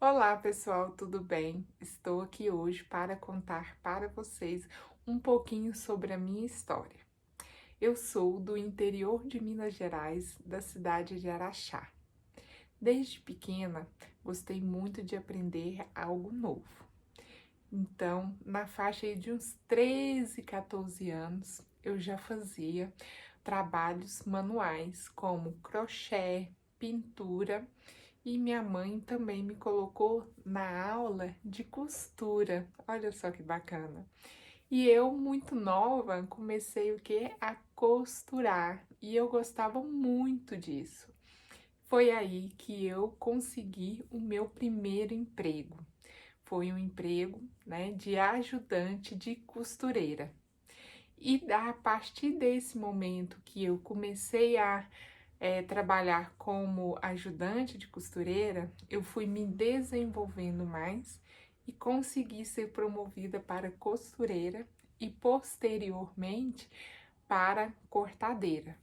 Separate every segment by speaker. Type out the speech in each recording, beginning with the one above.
Speaker 1: Olá, pessoal, tudo bem? Estou aqui hoje para contar para vocês um pouquinho sobre a minha história. Eu sou do interior de Minas Gerais, da cidade de Araxá. Desde pequena, gostei muito de aprender algo novo. Então, na faixa aí de uns 13, 14 anos, eu já fazia trabalhos manuais como crochê, pintura e minha mãe também me colocou na aula de costura. Olha só que bacana. E eu, muito nova, comecei o quê? A costurar. E eu gostava muito disso. Foi aí que eu consegui o meu primeiro emprego. Foi um emprego, né, de ajudante de costureira. E a partir desse momento que eu comecei a trabalhar como ajudante de costureira, eu fui me desenvolvendo mais e consegui ser promovida para costureira e posteriormente para cortadeira.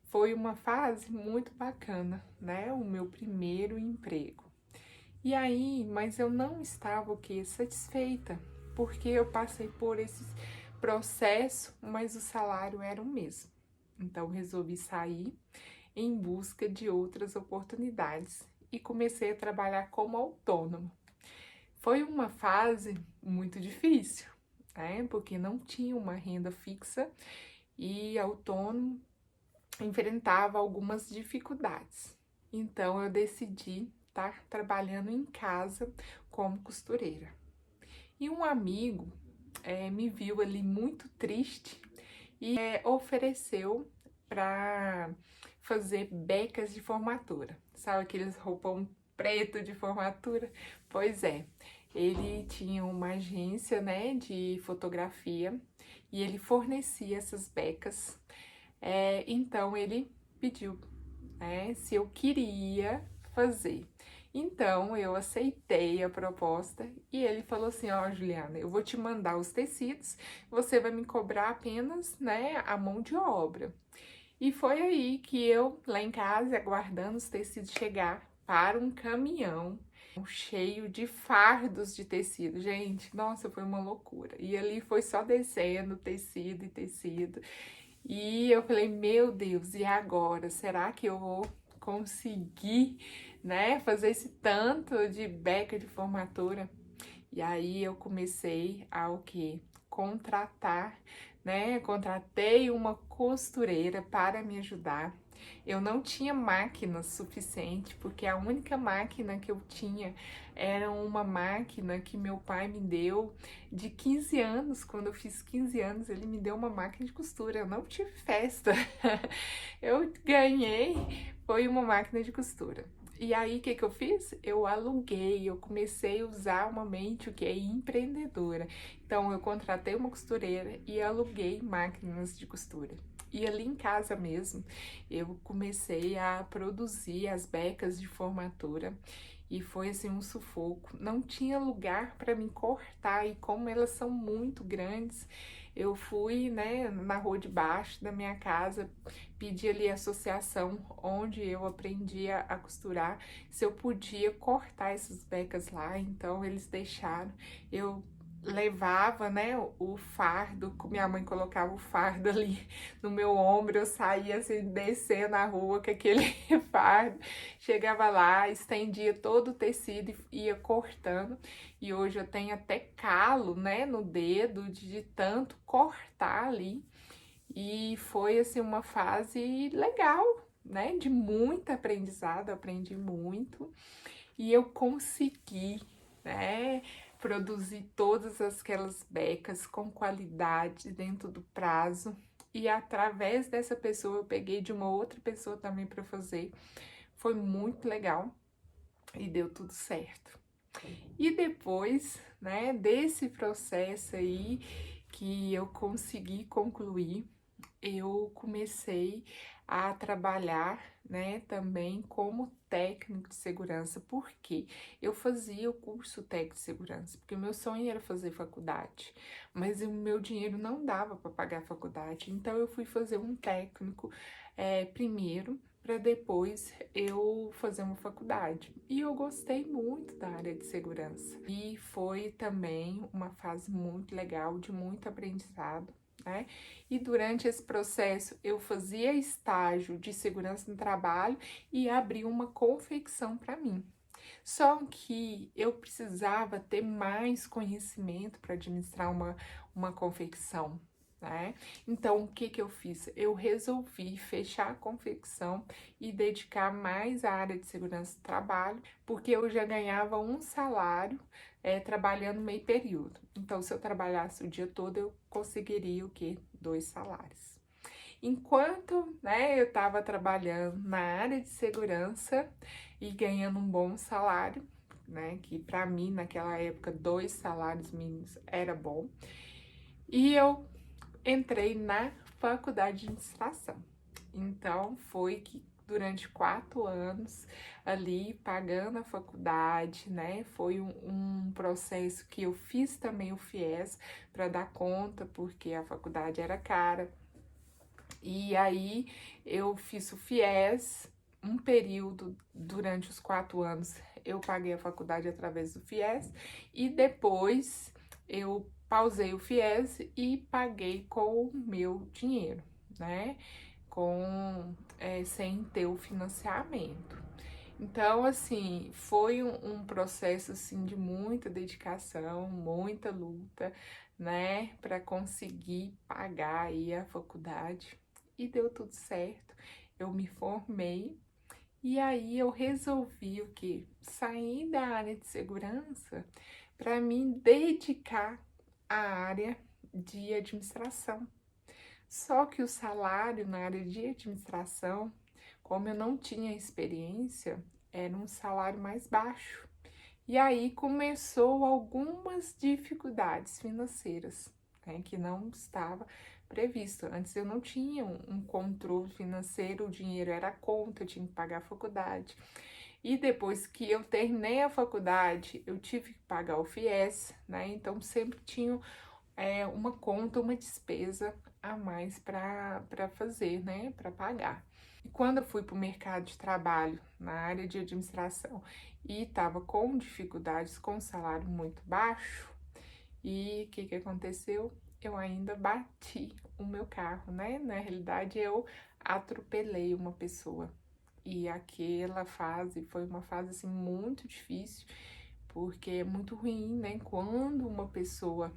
Speaker 1: Foi uma fase muito bacana, né? O meu primeiro emprego. E aí, mas eu não estava o que satisfeita, porque eu passei por esse processo, mas o salário era o mesmo. Então resolvi sair em busca de outras oportunidades e comecei a trabalhar como autônomo. Foi uma fase muito difícil, né? Porque não tinha uma renda fixa e autônomo enfrentava algumas dificuldades. Então eu decidi estar trabalhando em casa como costureira. E um amigo me viu ali muito triste e ofereceu para fazer becas de formatura. Sabe aqueles roupão preto de formatura? Pois é, ele tinha uma agência, né, de fotografia e ele fornecia essas becas. Então ele pediu, né, se eu queria fazer. Então eu aceitei a proposta e ele falou assim: ó, Juliana, eu vou te mandar os tecidos, você vai me cobrar apenas, né, a mão de obra. E foi aí que eu, lá em casa, aguardando os tecidos chegar para um caminhão cheio de fardos de tecido. Gente, nossa, foi uma loucura. E ali foi só descendo tecido e tecido. E eu falei, meu Deus, e agora? Será que eu vou conseguir, né, fazer esse tanto de beca de formatura? E aí eu comecei a o quê? Contratar, né? Contratei uma costureira para me ajudar. Eu não tinha máquina suficiente, porque a única máquina que eu tinha era uma máquina que meu pai me deu de 15 anos. Quando eu fiz 15 anos, ele me deu uma máquina de costura. Eu não tive festa. Eu ganhei, foi uma máquina de costura. E aí, o que que eu fiz? Eu aluguei, eu comecei a usar uma mente o que é empreendedora. Então, eu contratei uma costureira e aluguei máquinas de costura. E ali em casa mesmo, eu comecei a produzir as becas de formatura e foi assim um sufoco. Não tinha lugar para me cortar e como elas são muito grandes, eu fui, né, na rua de baixo da minha casa, pedi ali a associação onde eu aprendia a costurar, se eu podia cortar essas becas lá, então eles deixaram. Eu levava, né, o fardo, minha mãe colocava o fardo ali no meu ombro, eu saía assim, descendo a rua com aquele fardo, chegava lá, estendia todo o tecido e ia cortando, e hoje eu tenho até calo, né, no dedo de tanto cortar ali, e foi assim uma fase legal, né, de muito aprendizado, aprendi muito, e eu consegui, né, produzir todas aquelas becas com qualidade dentro do prazo. E através dessa pessoa eu peguei de uma outra pessoa também para fazer. Foi muito legal e deu tudo certo. E depois, né, desse processo aí que eu consegui concluir, eu comecei a trabalhar, né, também como técnico de segurança, porque eu fazia o curso técnico de segurança, porque o meu sonho era fazer faculdade, mas o meu dinheiro não dava para pagar a faculdade, então eu fui fazer um técnico primeiro. para depois eu fazer uma faculdade. E eu gostei muito da área de segurança. E foi também uma fase muito legal, de muito aprendizado, né? E durante esse processo eu fazia estágio de segurança no trabalho e abri uma confecção para mim. Só que eu precisava ter mais conhecimento para administrar uma confecção, né? Então, o que que eu fiz? Eu resolvi fechar a confecção e dedicar mais à área de segurança do trabalho, porque eu já ganhava um salário trabalhando meio período. Então, se eu trabalhasse o dia todo, eu conseguiria o quê? 2 salários. Enquanto, né, eu estava trabalhando na área de segurança e ganhando um bom salário, né, que para mim naquela época 2 salários mínimos era bom, e eu entrei na faculdade de administração. Então foi que durante 4 anos ali pagando a faculdade, né? Foi um processo que eu fiz também o FIES para dar conta, porque a faculdade era cara. E aí eu fiz o FIES, um período durante os 4 anos eu paguei a faculdade através do FIES e depois eu pausei o FIES e paguei com o meu dinheiro, né? Sem ter o financiamento. Então, assim, foi um processo assim de muita dedicação, muita luta, né, para conseguir pagar aí a faculdade. E deu tudo certo. Eu me formei e aí eu resolvi o quê? Sair da área de segurança para me dedicar à área de administração. Só que o salário na área de administração, como eu não tinha experiência, era um salário mais baixo. E aí começou algumas dificuldades financeiras, né, que não estava previsto. Antes eu não tinha um controle financeiro, o dinheiro era a conta, eu tinha que pagar a faculdade. E depois que eu terminei a faculdade, eu tive que pagar o FIES, né? Então sempre tinha uma conta, uma despesa a mais para fazer, né? Para pagar. E quando eu fui para o mercado de trabalho na área de administração e estava com dificuldades, com salário muito baixo, e o que que aconteceu? Eu ainda bati o meu carro, né? Na realidade, eu atropelei uma pessoa. E aquela fase foi uma fase assim muito difícil, porque é muito ruim, né? Quando uma pessoa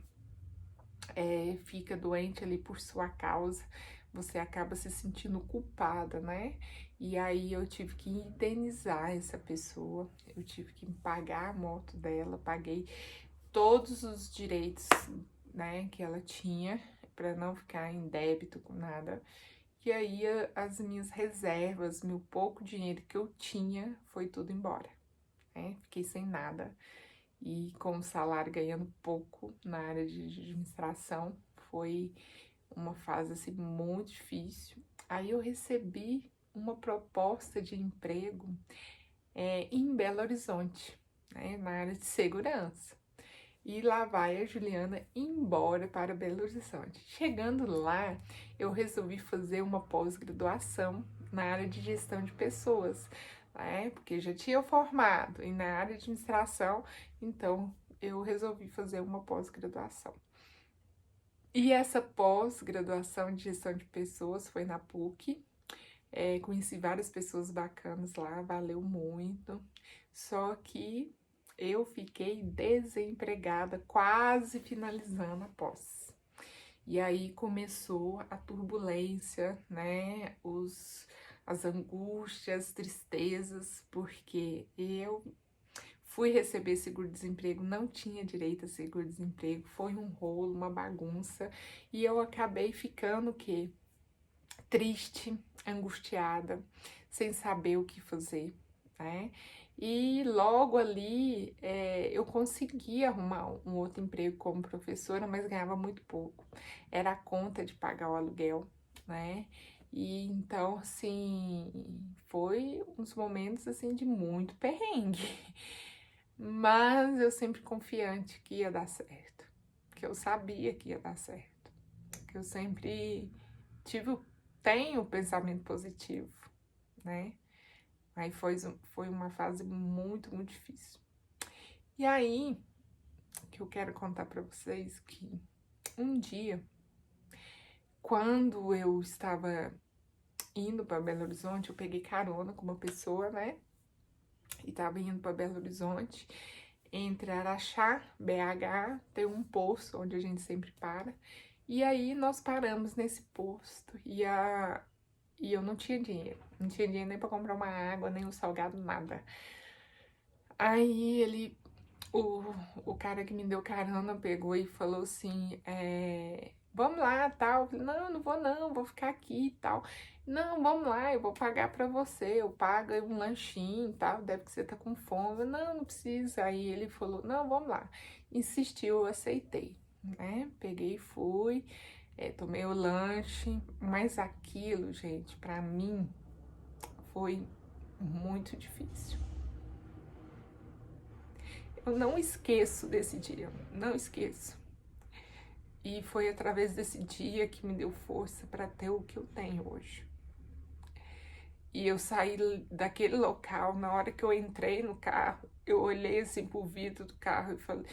Speaker 1: fica doente ali por sua causa, você acaba se sentindo culpada, né? E aí eu tive que indenizar essa pessoa, eu tive que pagar a moto dela, paguei todos os direitos, né, que ela tinha para não ficar em débito com nada. E aí as minhas reservas, meu pouco dinheiro que eu tinha, foi tudo embora, né? Fiquei sem nada e com o salário ganhando pouco na área de administração, foi uma fase assim muito difícil. Aí eu recebi uma proposta de emprego em Belo Horizonte, né, na área de segurança. E lá vai a Juliana embora para Belo Horizonte. Chegando lá, eu resolvi fazer uma pós-graduação na área de gestão de pessoas, né? Porque já tinha formado e na área de administração, então eu resolvi fazer uma pós-graduação. E essa pós-graduação de gestão de pessoas foi na PUC. Conheci várias pessoas bacanas lá, valeu muito. Só que eu fiquei desempregada, quase finalizando a pós. E aí começou a turbulência, né? As angústias, tristezas, porque eu fui receber seguro-desemprego, não tinha direito a seguro-desemprego, foi um rolo, uma bagunça, e eu acabei ficando o quê? Triste, angustiada, sem saber o que fazer, né? E logo ali eu consegui arrumar um outro emprego como professora, mas ganhava muito pouco. Era a conta de pagar o aluguel, né? E então, assim, foi uns momentos assim de muito perrengue. Mas eu sempre confiante que ia dar certo, que eu sabia que ia dar certo, que eu sempre tenho pensamento positivo, né? Aí foi uma fase muito, muito difícil. E aí, que eu quero contar pra vocês que um dia, quando eu estava indo para Belo Horizonte, eu peguei carona com uma pessoa, né? E tava indo para Belo Horizonte. Entre Araxá, BH, tem um posto onde a gente sempre para. E aí nós paramos nesse posto e eu não tinha dinheiro. Não tinha dinheiro nem para comprar uma água, nem um salgado, nada. Aí o, o cara que me deu carona pegou e falou assim, vamos lá, tal. Eu falei, não, não vou não, vou ficar aqui e tal. Não, vamos lá, eu vou pagar pra você, eu pago um lanchinho e tal, deve que você tá com fome. Não, não precisa. Aí ele falou, não, vamos lá. Insistiu, eu aceitei, né? Peguei e fui, tomei o lanche, mas aquilo, gente, pra mim foi muito difícil. Eu não esqueço desse dia, não esqueço. E foi através desse dia que me deu força para ter o que eu tenho hoje. E eu saí daquele local, na hora que eu entrei no carro, eu olhei assim pro vidro do carro e falei,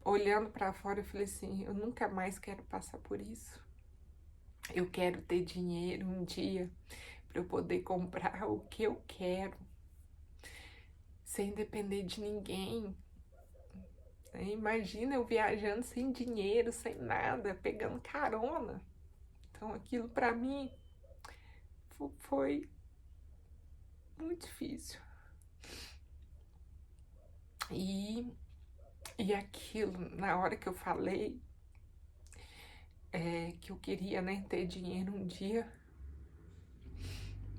Speaker 1: olhando para fora, eu falei assim, eu nunca mais quero passar por isso. Eu quero ter dinheiro um dia para eu poder comprar o que eu quero, sem depender de ninguém. Imagina eu viajando sem dinheiro, sem nada, pegando carona. Então aquilo para mim foi muito difícil. E aquilo, na hora que eu falei que eu queria, né, ter dinheiro um dia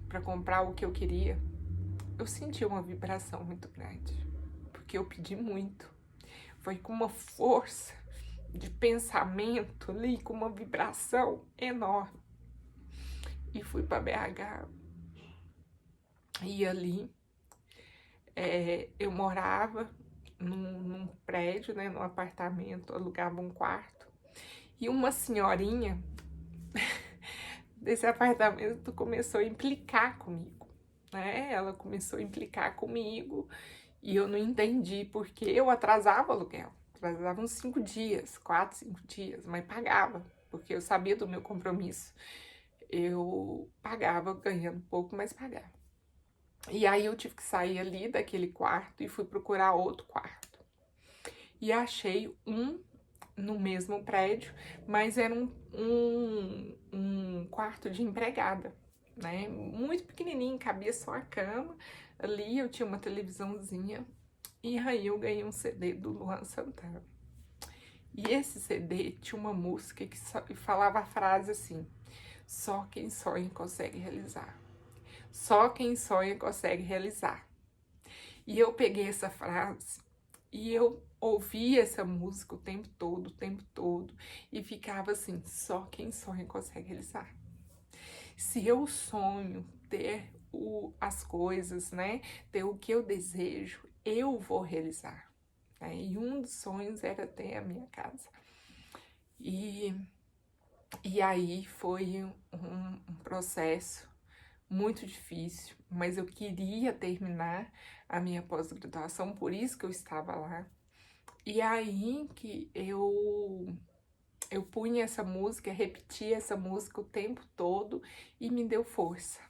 Speaker 1: para comprar o que eu queria, eu senti uma vibração muito grande, porque eu pedi muito. Foi com uma força de pensamento ali, com uma vibração enorme. E fui para BH. E ali eu morava num prédio, né, num apartamento, alugava um quarto. E uma senhorinha desse apartamento começou a implicar comigo, né? Ela começou a implicar comigo e eu não entendi porque eu atrasava o aluguel. Atrasava uns 5 dias, 4, 5 dias, mas pagava, porque eu sabia do meu compromisso. Eu pagava ganhando pouco, mas pagava. E aí eu tive que sair ali daquele quarto e fui procurar outro quarto. E achei um no mesmo prédio, mas era um quarto de empregada, né? Muito pequenininho, cabia só a cama. Ali eu tinha uma televisãozinha e aí eu ganhei um CD do Luan Santana. E esse CD tinha uma música que falava a frase assim: só quem sonha consegue realizar. Só quem sonha consegue realizar. E eu peguei essa frase e eu ouvia essa música o tempo todo, e ficava assim, só quem sonha consegue realizar. Se eu sonho ter as coisas, né, ter o que eu desejo, eu vou realizar. Né? E um dos sonhos era ter a minha casa. E, e aí foi um processo muito difícil, mas eu queria terminar a minha pós-graduação, por isso que eu estava lá. E aí que eu punha essa música, repetia essa música o tempo todo e me deu força.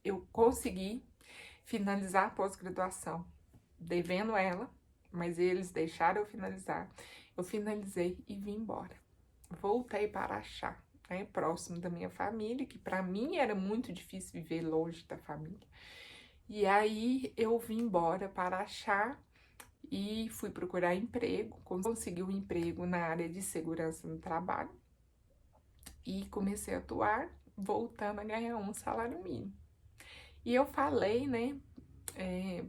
Speaker 1: Eu consegui finalizar a pós-graduação, devendo ela, mas eles deixaram eu finalizar. Eu finalizei e vim embora. Voltei para Araxá, né, próximo da minha família, que para mim era muito difícil viver longe da família. E aí eu vim embora para Araxá e fui procurar emprego, consegui um emprego na área de segurança no trabalho e comecei a atuar, voltando a ganhar um salário mínimo. E eu falei, né,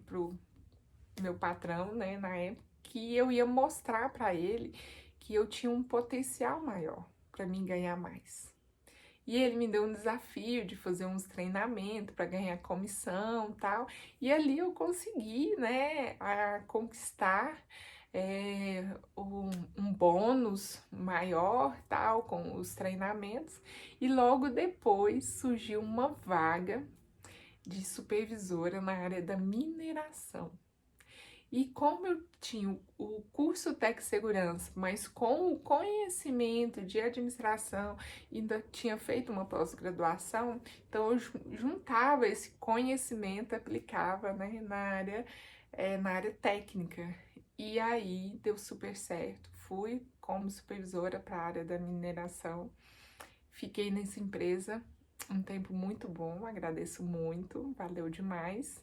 Speaker 1: pro meu patrão, né, na época, que eu ia mostrar para ele que eu tinha um potencial maior para mim ganhar mais. E ele me deu um desafio de fazer uns treinamentos para ganhar comissão e tal. E ali eu consegui, né, conquistar um bônus maior, tal, com os treinamentos. E logo depois surgiu uma vaga de supervisora na área da mineração. E como eu tinha o curso Tec Segurança, mas com o conhecimento de administração, ainda tinha feito uma pós-graduação, então eu juntava esse conhecimento, aplicava, né, na área técnica. E aí deu super certo. Fui como supervisora para a área da mineração. Fiquei nessa empresa um tempo muito bom, agradeço muito, valeu demais.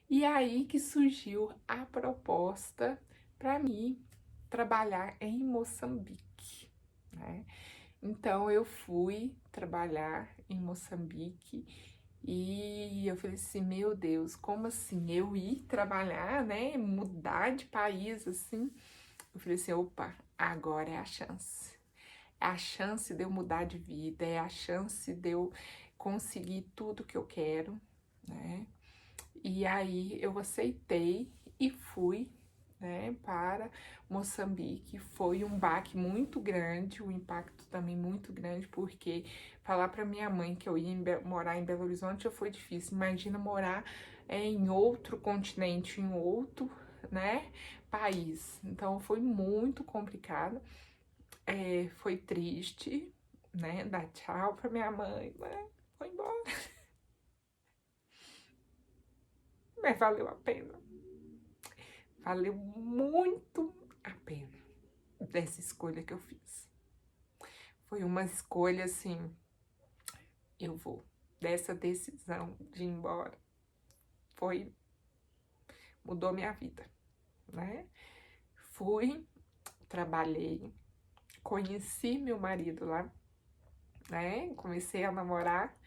Speaker 1: E aí que surgiu a proposta para mim trabalhar em Moçambique, né? Então eu fui trabalhar em Moçambique e eu falei assim, meu Deus, como assim? Eu ir trabalhar, né? Mudar de país assim? Eu falei assim, opa, agora é a chance. É a chance de eu mudar de vida, é a chance de eu conseguir tudo que eu quero, né? E aí eu aceitei e fui, né, para Moçambique. Foi um baque muito grande, um impacto também muito grande, porque falar para minha mãe que eu ia morar em Belo Horizonte já foi difícil. Imagina morar em outro continente, em outro, né, país. Então foi muito complicado. Foi triste, né, dar tchau para minha mãe, né, foi embora. Mas valeu a pena. Valeu muito a pena dessa escolha que eu fiz. Foi uma escolha assim, eu vou. Dessa decisão de ir embora, foi, mudou minha vida, né? Fui, trabalhei, conheci meu marido lá, né? Comecei a namorar.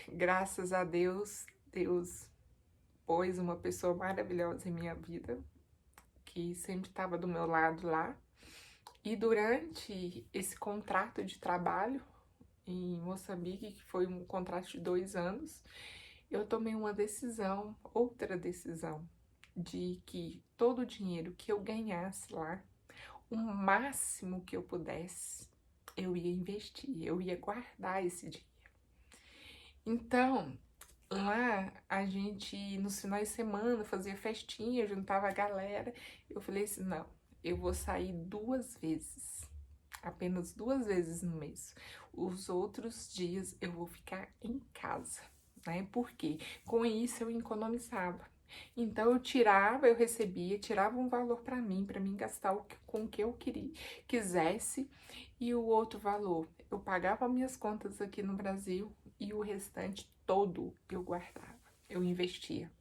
Speaker 1: Graças a Deus, Deus pôs uma pessoa maravilhosa em minha vida, que sempre estava do meu lado lá. E durante esse contrato de trabalho em Moçambique, que foi um contrato de 2 anos, eu tomei uma decisão, outra decisão, de que todo o dinheiro que eu ganhasse lá, o máximo que eu pudesse, eu ia investir, eu ia guardar esse dinheiro. Então, lá a gente, nos finais de semana, fazia festinha, juntava a galera. Eu falei assim: não, eu vou sair 2 vezes, apenas 2 vezes no mês. Os outros dias eu vou ficar em casa, né? Porque com isso eu economizava. Então eu tirava, eu recebia, tirava um valor para mim gastar com o que eu quisesse, e o outro valor eu pagava minhas contas aqui no Brasil e o restante todo eu guardava, eu investia.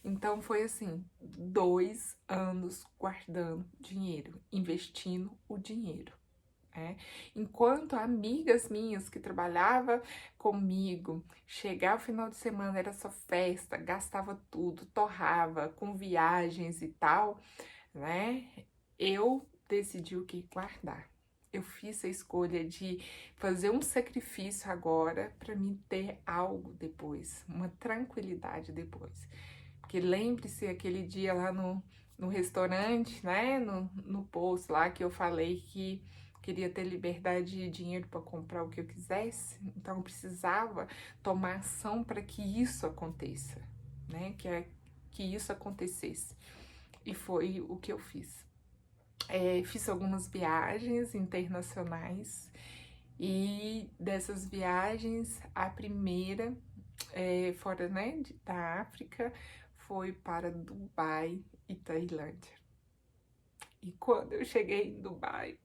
Speaker 1: Então foi assim, 2 anos guardando dinheiro, investindo o dinheiro. Enquanto amigas minhas que trabalhavam comigo, chegava o final de semana, era só festa, gastava tudo, torrava com viagens e tal, né? Eu decidi o que guardar. Eu fiz a escolha de fazer um sacrifício agora para mim ter algo depois, uma tranquilidade depois. Porque lembre-se aquele dia lá no restaurante, né? No post lá que eu falei que queria ter liberdade de dinheiro para comprar o que eu quisesse. Então eu precisava tomar ação para que isso aconteça, né? Que isso acontecesse. E foi o que eu fiz. Fiz algumas viagens internacionais e dessas viagens, a primeira, fora, né, da África, foi para Dubai e Tailândia. E quando eu cheguei em Dubai,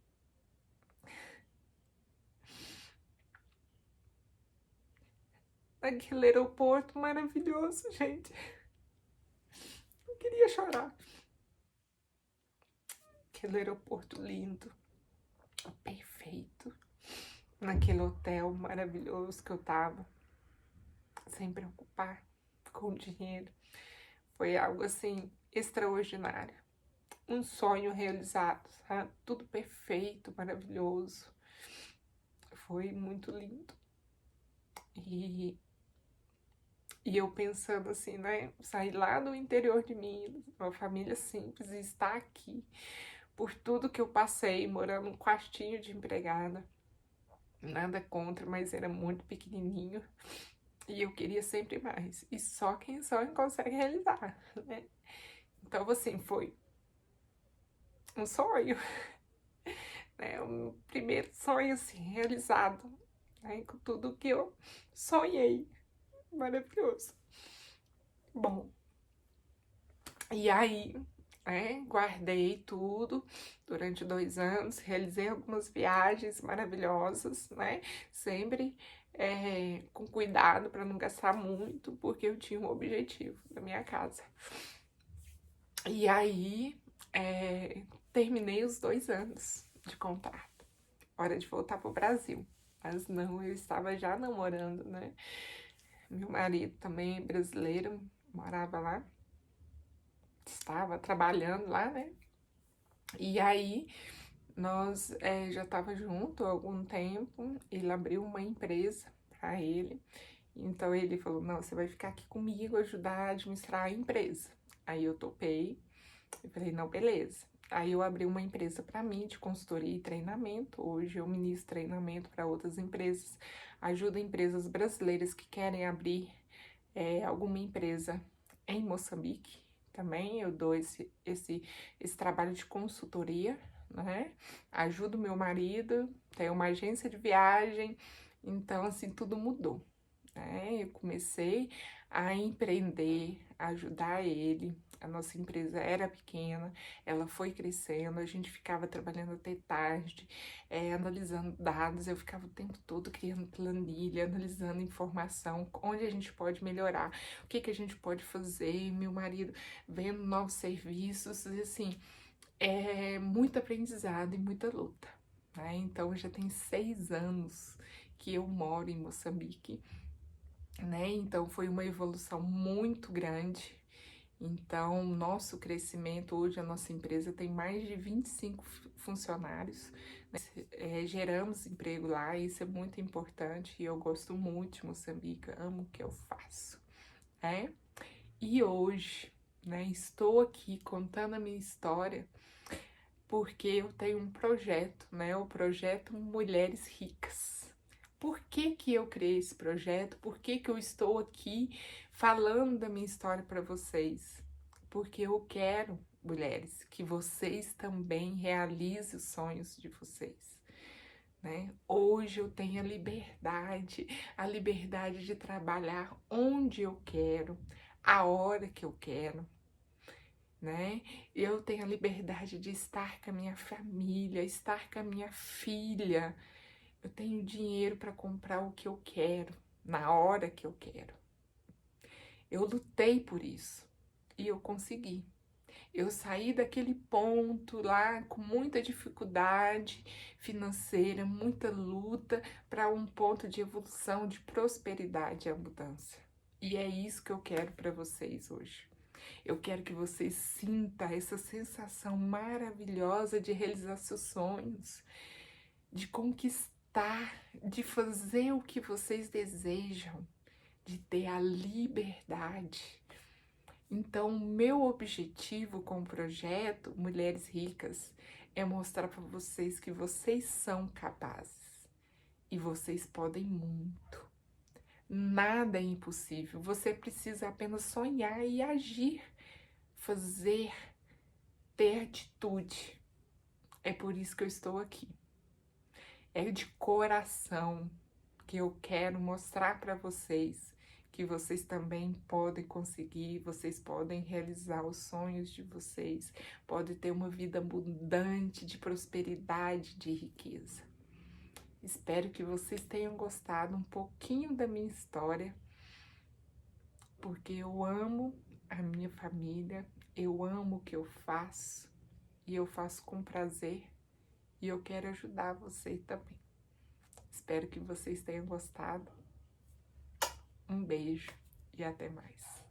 Speaker 1: naquele aeroporto maravilhoso, gente, eu queria chorar. Aquele aeroporto lindo, perfeito, naquele hotel maravilhoso que eu tava, sem preocupar com o dinheiro. Foi algo assim extraordinário. Um sonho realizado, sabe? Tudo perfeito, maravilhoso. Foi muito lindo. E eu pensando assim, né? Sair lá do interior de Minas, uma família simples, e estar aqui por tudo que eu passei, morando num quartinho de empregada. Nada contra, mas era muito pequenininho. E eu queria sempre mais. E só quem sonha consegue realizar, né? Então, assim, foi um sonho, né? Um primeiro sonho, assim, realizado, né? Com tudo que eu sonhei. Maravilhoso. Bom, e aí, guardei tudo durante 2 anos, realizei algumas viagens maravilhosas, né? Sempre com cuidado para não gastar muito, porque eu tinha um objetivo na minha casa. E aí, terminei os 2 anos de contrato. Hora de voltar pro Brasil. Mas não, eu estava já namorando, né? Meu marido também é brasileiro, morava lá, estava trabalhando lá, né? E aí, nós já estava junto há algum tempo, ele abriu uma empresa para ele, então ele falou, não, você vai ficar aqui comigo, ajudar a administrar a empresa. Aí eu topei, eu falei, não, beleza. Aí eu abri uma empresa para mim de consultoria e treinamento. Hoje eu ministro treinamento para outras empresas, ajudo empresas brasileiras que querem abrir alguma empresa em Moçambique. Também eu dou esse trabalho de consultoria, né? Ajudo meu marido, tem uma agência de viagem, então assim, tudo mudou, né? Eu comecei a empreender, a ajudar ele. A nossa empresa era pequena, ela foi crescendo, a gente ficava trabalhando até tarde, analisando dados, eu ficava o tempo todo criando planilha, analisando informação, onde a gente pode melhorar, o que a gente pode fazer, meu marido vendo novos serviços, e assim, é muito aprendizado e muita luta, né? Então já tem 6 anos que eu moro em Moçambique, né? Então foi uma evolução muito grande. Então, nosso crescimento hoje, a nossa empresa tem mais de 25 funcionários, né? Geramos emprego lá, isso é muito importante e eu gosto muito de Moçambique, amo o que eu faço, né? E hoje, né, estou aqui contando a minha história porque eu tenho um projeto, né? O projeto Mulheres Ricas. Por que que eu criei esse projeto? Por que que eu estou aqui falando da minha história para vocês? Porque eu quero, mulheres, que vocês também realizem os sonhos de vocês, né? Hoje eu tenho a liberdade de trabalhar onde eu quero, a hora que eu quero, né? Eu tenho a liberdade de estar com a minha família, estar com a minha filha. Eu tenho dinheiro para comprar o que eu quero, na hora que eu quero. Eu lutei por isso e eu consegui. Eu saí daquele ponto lá com muita dificuldade financeira, muita luta, para um ponto de evolução, de prosperidade e abundância. E é isso que eu quero para vocês hoje. Eu quero que vocês sintam essa sensação maravilhosa de realizar seus sonhos, de conquistar, de fazer o que vocês desejam, de ter a liberdade. Então, o meu objetivo com o projeto Mulheres Ricas é mostrar para vocês que vocês são capazes e vocês podem muito. Nada é impossível, você precisa apenas sonhar e agir, fazer, ter atitude. É por isso que eu estou aqui. É de coração que eu quero mostrar para vocês que vocês também podem conseguir, vocês podem realizar os sonhos de vocês, podem ter uma vida abundante de prosperidade, de riqueza. Espero que vocês tenham gostado um pouquinho da minha história, porque eu amo a minha família, eu amo o que eu faço e eu faço com prazer e eu quero ajudar vocês também. Espero que vocês tenham gostado. Um beijo e até mais.